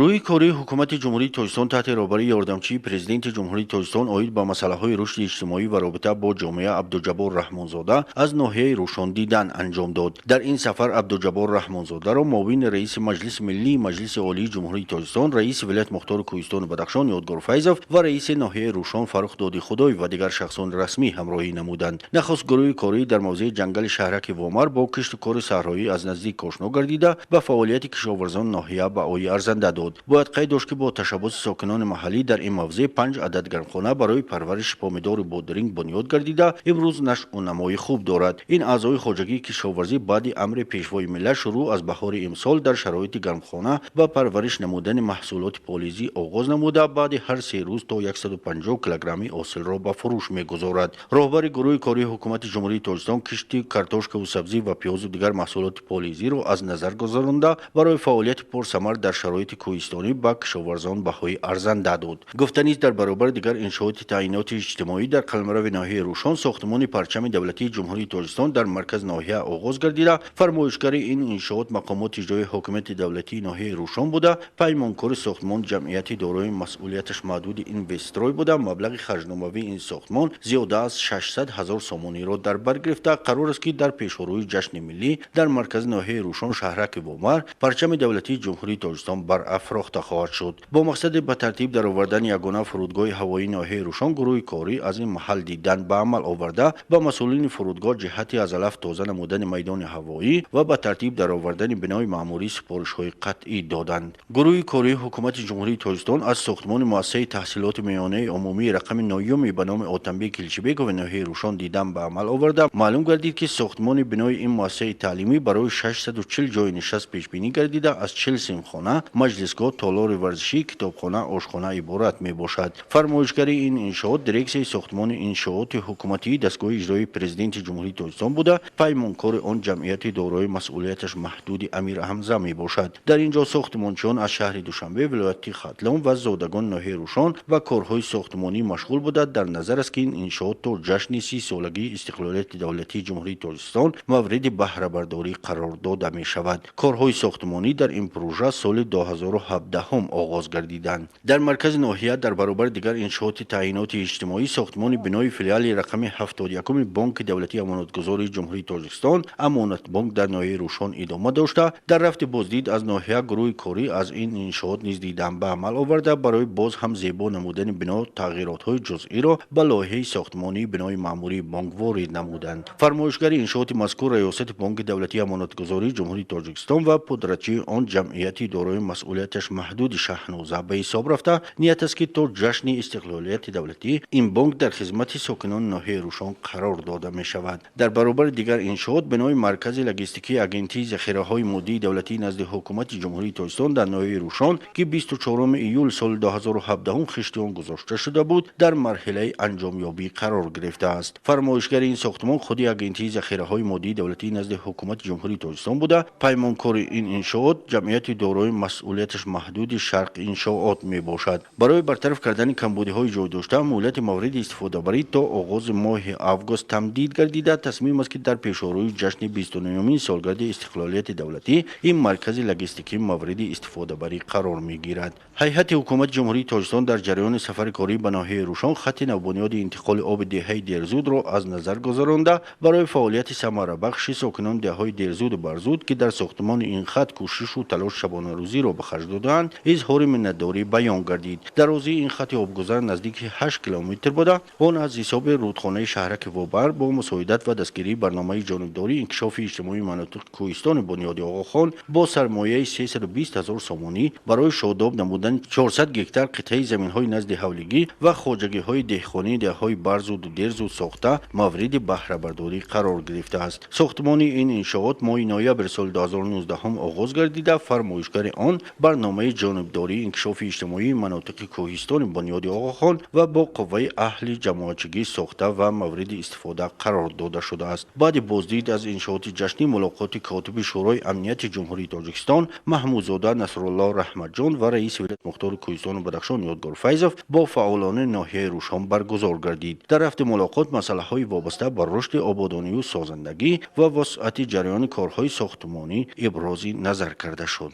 روی کاری حکومت جمهوری تاجیکستان تحت رهبری یاردمچی پرزیدنت جمهوری تاجیکستان اوید به مسائل رشد اجتماعی و رابطه با جامعه عبدالجبار رحمانزاده از ناحیه روشن دیدن انجام داد. در این سفر عبدالجبار رحمانزاده را معاون رئیس مجلس ملی مجلس عالی جمهوری تاجیکستان، رئیس ولایت مختار کوهستان بدخشان یادگار فیضов و رئیس ناحیه روشن فاروق دادی خدای و دیگر شخصان رسمی همراهی نمودند. نخست گروه کاری در موضع جنگل شهرک وامر با کشت کار صحرایی از نزدیک آشنا گردیده به فعالیت کشاورزان ناحیه به آی ارزنده داد. باید قید داشت که با تشبث ساکنان محلی در این موضع 5 عدد گرمخانه برای پرورش پامیدار بادرینگ بنیاد گردیده امروز نشأ و نمای خوب دارد. این اعضای خواجگی کشاورزی بعد امر پیشوای ملت شروع از بهار امسال در شرایط گرمخانه و پرورش نمودن محصولات پالیزی آغاز نموده بعد هر 3 روز تا 150 کیلوگرمی حاصل را به فروش می‌گذارد. راهبر گروه کاری حکومت جمهوری تاجیکستان کشت کارتوشک و سبزی و پیاز و دیگر محصولات پالیزی را از نظر گذرانده برای فعالیت پرثمر در شرایط کوهستانی با کشاورزان بهای ارزنده داد. گفتنی در برابر دیگر انشاءات تعیینات اجتماعی در قلمرو ناحیه روشن ساختمان پرچم دولتی جمهوری تاجیکستان در مرکز ناحیه آغاز گردیده. فرمایشگر این انشاءات مقامات اجرایی حاکمیت دولتی ناحیه روشن بوده. پیمانکار ساختمان جمعیتی دارای مسئولیتش محدود اینوستروی بوده. مبلغ خرجناموی این ساختمان زیاده از 600,000 سومانی را در بر گرفته. قرار است که در پیشروی جشن ملی در مرکز ناحیه روشن شهرک وامر پرچم دولتی جمهوری تاجیکستان بر افراخته خواهد شد. با مقصد به ترتیب در آوردن یگانه فرودگاه هوایی ناحیه روشن گروه کاری از این محل دیدن به عمل آورده به مسئولین فرودگاه جهتی از علف تازه نمودن میدان هوایی و به ترتیب در آوردن بنای معمولی سفارش‌های قطعی دادند. گروه کاری حکومت جمهوری تاجیکستان از ساختمان مؤسسه تحصیلات میانه عمومی رقم 9 به نام آتنبیک کلچیبک و ناحیه روشن دیدن به عمل آورده. معلوم گردید که ساختمان بنای این مؤسسه تعلیمی برای 640 جای نشست پیش بینی گردیده از 40 سیمخانه، مجلسگاه، تالار ورزشی، کتابخانه، آشخانه عبارت می باشد. فرمایشگر این انشاءات دیرکسیون ساختمان انشاءات حکومتی دستگاه اجرایی پرزیدنت جمهوری تاجیکستان بوده. پیمانکار آن جمعیت دارای مسئولیتش محدود امیر حمزه می باشد. در اینجا ساختمانچیان از شهر دوشنبه، ولایت ختلان و زادگان ناحیه روشن و کارهای ساختمانی مشغول بوده. در نظر است که این انشاءات تا جشن 30 سالگی استقلالیت دولتی جمهوری تاجیکستان مورد بهره برداری قرار داده می شود. کارهای ساختمانی در این پروژه سال 2017 هم آغاز گردیدند. در مرکز ناحیه در برابر دیگر انشاءات تعیینات اجتماعی ساختمان بنای فیلیال رقم 71 بانک دولتی امانتگذاری جمهوری تاجیکستان امانت بانک در ناحیه روشن ادامه داشته. در رفت بازدید از ناحیه گروه کاری از این انشاءات نیز دیدن به عمل آورده برای باز هم زیبا نمودن بنا تغییرات های جزئی را به لایحه ساختمانی بنای معمولی بانک وارد نمودند. فرمایشگر انشاءات مذکور ریاست بانک دولتی امانتگذاری جمهوری تاجیکستان و پدرچی آن جمعیتی دارای مسئولیتش محدود شهنوزه به حساب رفته نیت است که تا جشن استقلالیت دولتی این بانک در خدمت ساکنان ناحیه روشن قرار داده می شود. در برابر دیگر انشاءات بنای مرکز لوجستیکی اگنتی ذخیره های مادی دولتی نزد حکومت جمهوری تاجیکستان در ناحیه روشن که 24 ایول سال 2017 خشتی آن گذاشته شده بود در مرحله انجام یابی قرار گرفته است. فرمایشگر این ساختمان خودی اگنتی ذخیره های مادی دولتی نزد حکومت جمهوری تاجیکستان بوده. پیمانکار این انشاءات جمعیت دارای مسئولیتش محدود شرق انشاءات می باشد. برای برطرف کردن کمبودی های جای داشته مهلت مورد استفاده بری تا آغاز ماه آگوست تمدید گردیده. تصمیم است که در پیشروی جشن 29 سالگرد استقلالیت دولتی این مرکز لوجستیکی مورد استفاده بری قرار می گیرد. هیئت حکومت جمهوری تاجیکستان در جریان سفر کاری به ناحیه روشن خط نوبنیاد انتقال آب دهه دیرزود را از نظر گذرانده برای فعالیت ثمره بخش ساکنان دههای دیرزود و برزود که در ساختمان این خط کوشش و تلاش شبانه روزی را به خرج دادند اظهار منتداری بیان گردید. درازی این خط آبگذر نزدیک 8 کیلومتر بوده. آن از حساب رودخانه شهرک وابر با مساعدت و دستگیری برنامه جانبداری انکشاف اجتماعی مناطق کوهستان بنیاد آقاخان با سرمایه 320,000 سومانی برای شاداب نمودن 400 گکتار قطعه زمین‌های نزد حولگی و خواجگی‌های دهقانی دههای برزود و دیرزود ساخته مورد بهره برداری قرار گرفته است. ساختمان این انشاءات ماه نوامبر سال 2019 هم آغاز گردیده. فرمایشگر آن برنامه جانبداری انکشاف اجتماعی مناطق کوهستان بنیاد آقاخان و با قوه اهل جماعتچگی ساخته و مورد استفاده قرار داده شده است. بعد بازدید از انشاءات جشنی ملاقات کاتب شورای امنیت جمهوری تاجیکستان محمودزاده نصرالله رحمت جان و رئیس ولایت مختار کوهستان بدخشان یادگار فیضов با فعالان ناحیه روشن برگزار گردید. در رفت ملاقات مسائل های وابسته به رشد آبادانی و سازندگی و وسعت جریان کارهای ساختمانی ابراز نظر کرده شد.